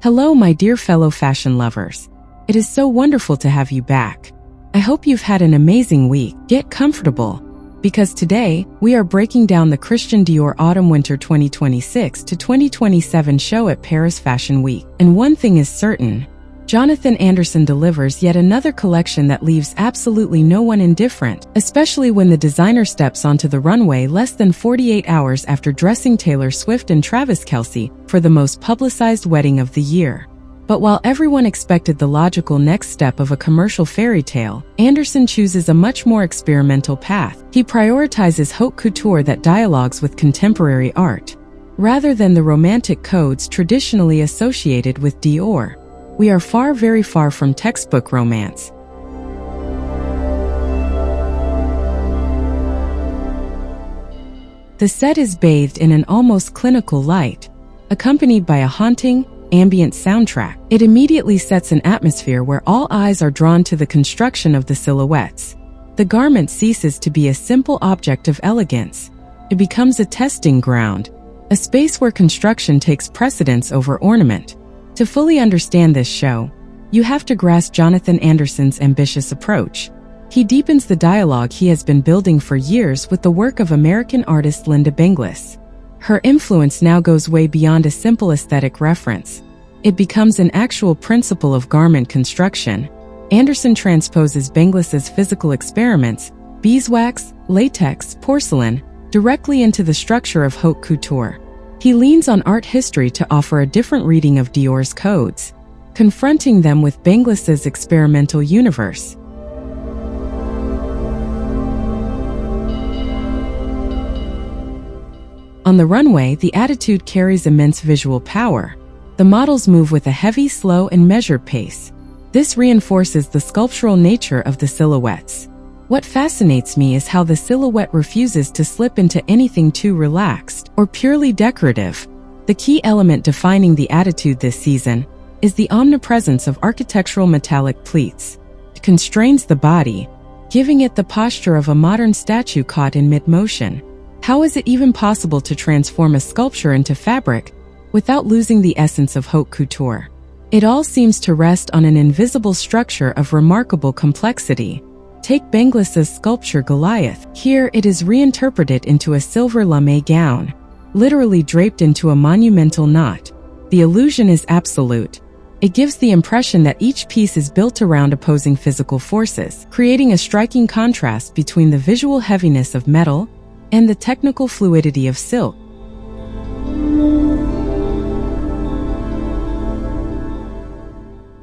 Hello, my dear fellow fashion lovers. It is so wonderful to have you back. I hope you've had an amazing week. Get comfortable, because today, we are breaking down the Christian Dior Autumn-Winter 2026 to 2027 show at Paris Fashion Week. And one thing is certain, Jonathan Anderson delivers yet another collection that leaves absolutely no one indifferent, especially when the designer steps onto the runway less than 48 hours after dressing Taylor Swift and Travis Kelce for the most publicized wedding of the year. But while everyone expected the logical next step of a commercial fairy tale, Anderson chooses a much more experimental path. He prioritizes haute couture that dialogues with contemporary art, rather than the romantic codes traditionally associated with Dior. We are very far from textbook romance. The set is bathed in an almost clinical light, accompanied by a haunting, ambient soundtrack. It immediately sets an atmosphere where all eyes are drawn to the construction of the silhouettes. The garment ceases to be a simple object of elegance. It becomes a testing ground, a space where construction takes precedence over ornament. To fully understand this show, you have to grasp Jonathan Anderson's ambitious approach. He deepens the dialogue he has been building for years with the work of American artist Lynda Benglis. Her influence now goes way beyond a simple aesthetic reference. It becomes an actual principle of garment construction. Anderson transposes Benglis's physical experiments, beeswax, latex, porcelain, directly into the structure of haute couture. He leans on art history to offer a different reading of Dior's codes, confronting them with Benglis's experimental universe. On the runway, the attitude carries immense visual power. The models move with a heavy, slow, and measured pace. This reinforces the sculptural nature of the silhouettes. What fascinates me is how the silhouette refuses to slip into anything too relaxed or purely decorative. The key element defining the attitude this season is the omnipresence of architectural metallic pleats. It constrains the body, giving it the posture of a modern statue caught in mid-motion. How is it even possible to transform a sculpture into fabric without losing the essence of haute couture? It all seems to rest on an invisible structure of remarkable complexity. Take Benglis's sculpture Goliath. Here it is reinterpreted into a silver lame gown, literally draped into a monumental knot. The illusion is absolute. It gives the impression that each piece is built around opposing physical forces, creating a striking contrast between the visual heaviness of metal and the technical fluidity of silk.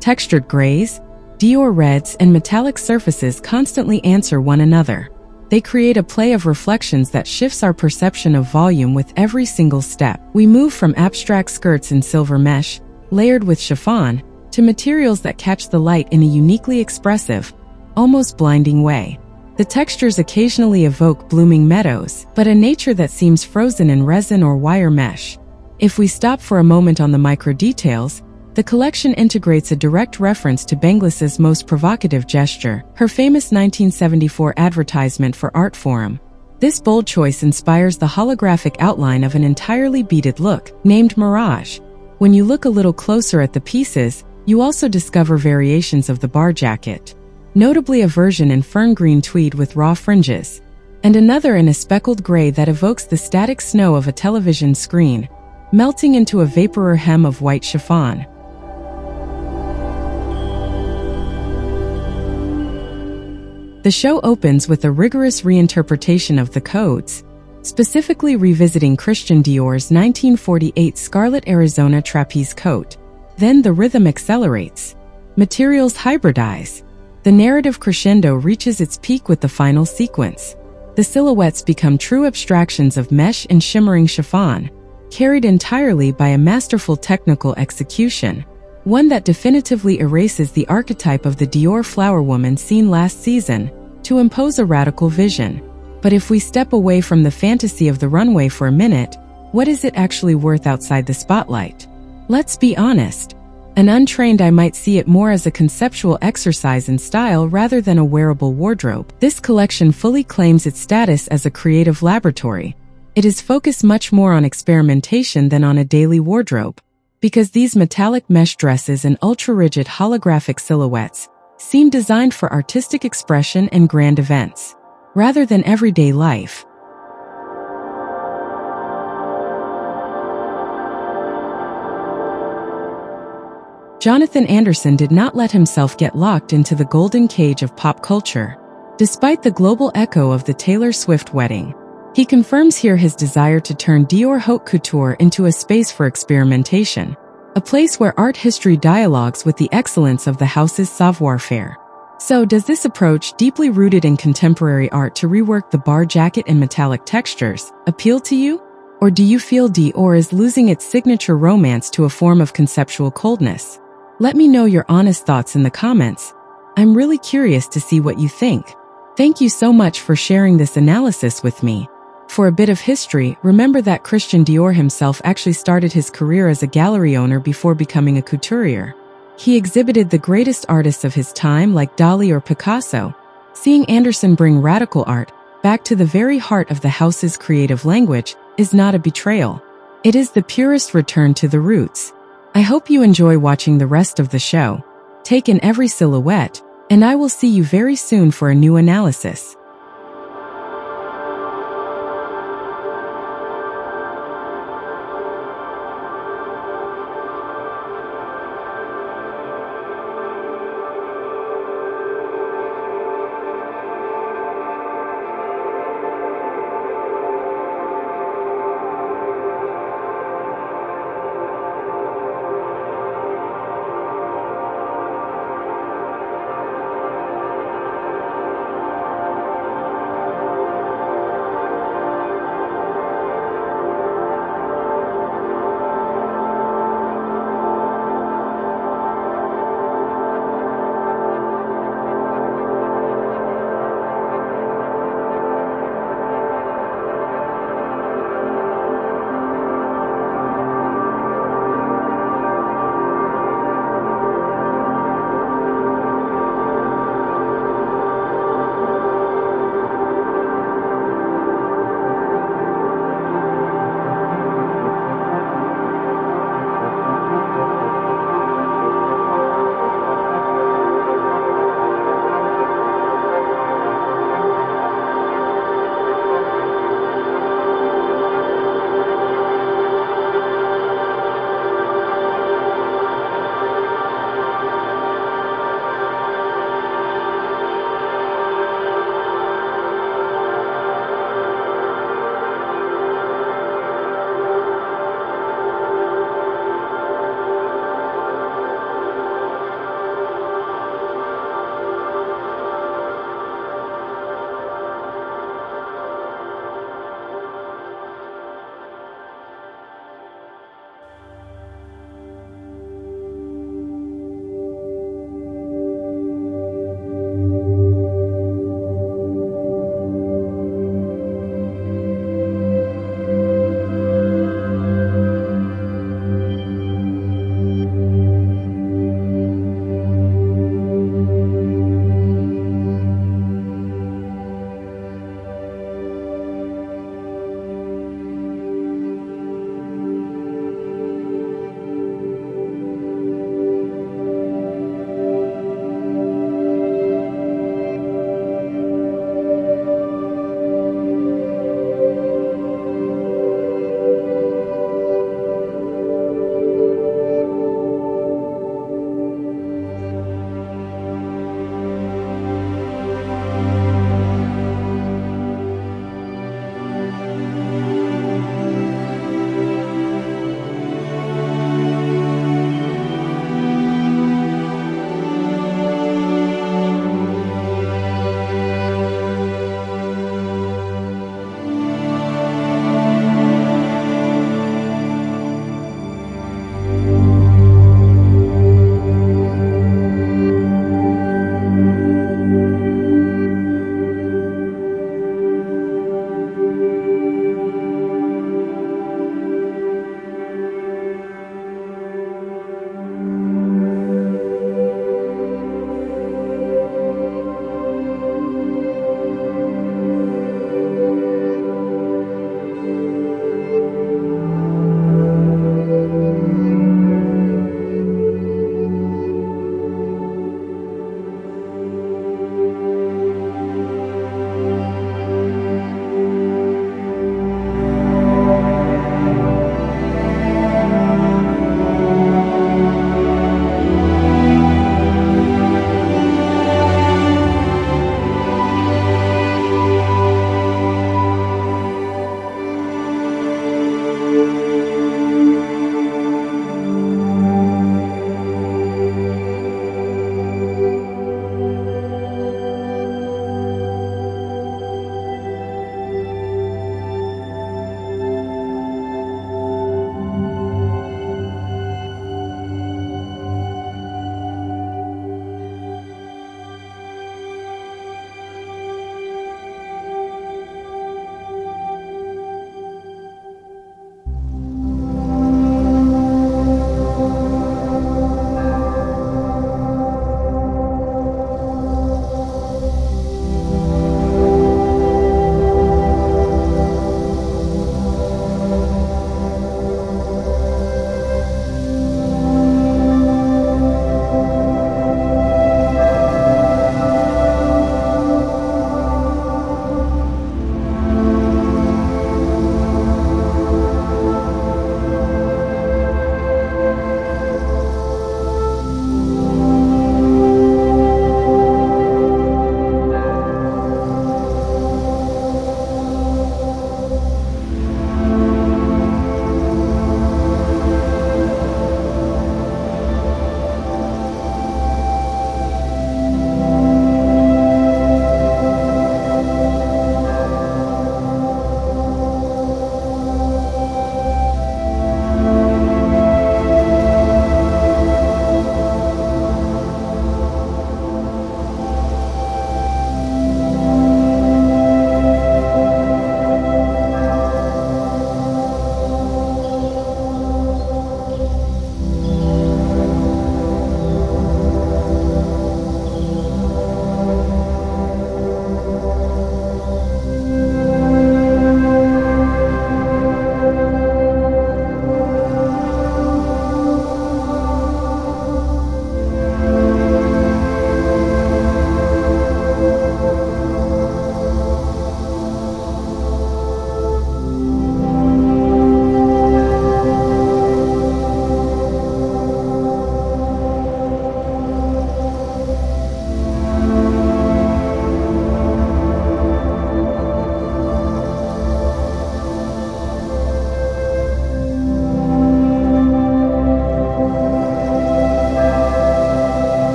Textured grays, Dior reds, and metallic surfaces constantly answer one another. They create a play of reflections that shifts our perception of volume with every single step. We move from abstract skirts in silver mesh, layered with chiffon, to materials that catch the light in a uniquely expressive, almost blinding way. The textures occasionally evoke blooming meadows, but a nature that seems frozen in resin or wire mesh. If we stop for a moment on the micro details, the collection integrates a direct reference to Benglis's most provocative gesture, her famous 1974 advertisement for Artforum. This bold choice inspires the holographic outline of an entirely beaded look, named Mirage. When you look a little closer at the pieces, you also discover variations of the bar jacket. Notably a version in fern green tweed with raw fringes, and another in a speckled gray that evokes the static snow of a television screen, melting into a vaporer hem of white chiffon. The show opens with a rigorous reinterpretation of the codes, specifically revisiting Christian Dior's 1948 Scarlet Arizona trapeze coat. Then the rhythm accelerates. Materials hybridize. The narrative crescendo reaches its peak with the final sequence. The silhouettes become true abstractions of mesh and shimmering chiffon, carried entirely by a masterful technical execution, one that definitively erases the archetype of the Dior flower woman seen last season, to impose a radical vision. But if we step away from the fantasy of the runway for a minute, what is it actually worth outside the spotlight? Let's be honest. An untrained eye might see it more as a conceptual exercise in style rather than a wearable wardrobe. This collection fully claims its status as a creative laboratory. It is focused much more on experimentation than on a daily wardrobe. because these metallic mesh dresses and ultra-rigid holographic silhouettes seem designed for artistic expression and grand events, rather than everyday life. Jonathan Anderson did not let himself get locked into the golden cage of pop culture. Despite the global echo of the Taylor Swift wedding, he confirms here his desire to turn Dior Haute Couture into a space for experimentation, a place where art history dialogues with the excellence of the house's savoir-faire. So, does this approach, deeply rooted in contemporary art to rework the bar jacket and metallic textures, appeal to you? Or do you feel Dior is losing its signature romance to a form of conceptual coldness? Let me know your honest thoughts in the comments. I'm really curious to see what you think. Thank you so much for sharing this analysis with me. For a bit of history, remember that Christian Dior himself actually started his career as a gallery owner before becoming a couturier. He exhibited the greatest artists of his time like Dali or Picasso. Seeing Anderson bring radical art back to the very heart of the house's creative language is not a betrayal. It is the purest return to the roots. I hope you enjoy watching the rest of the show. Take in every silhouette, and I will see you very soon for a new analysis.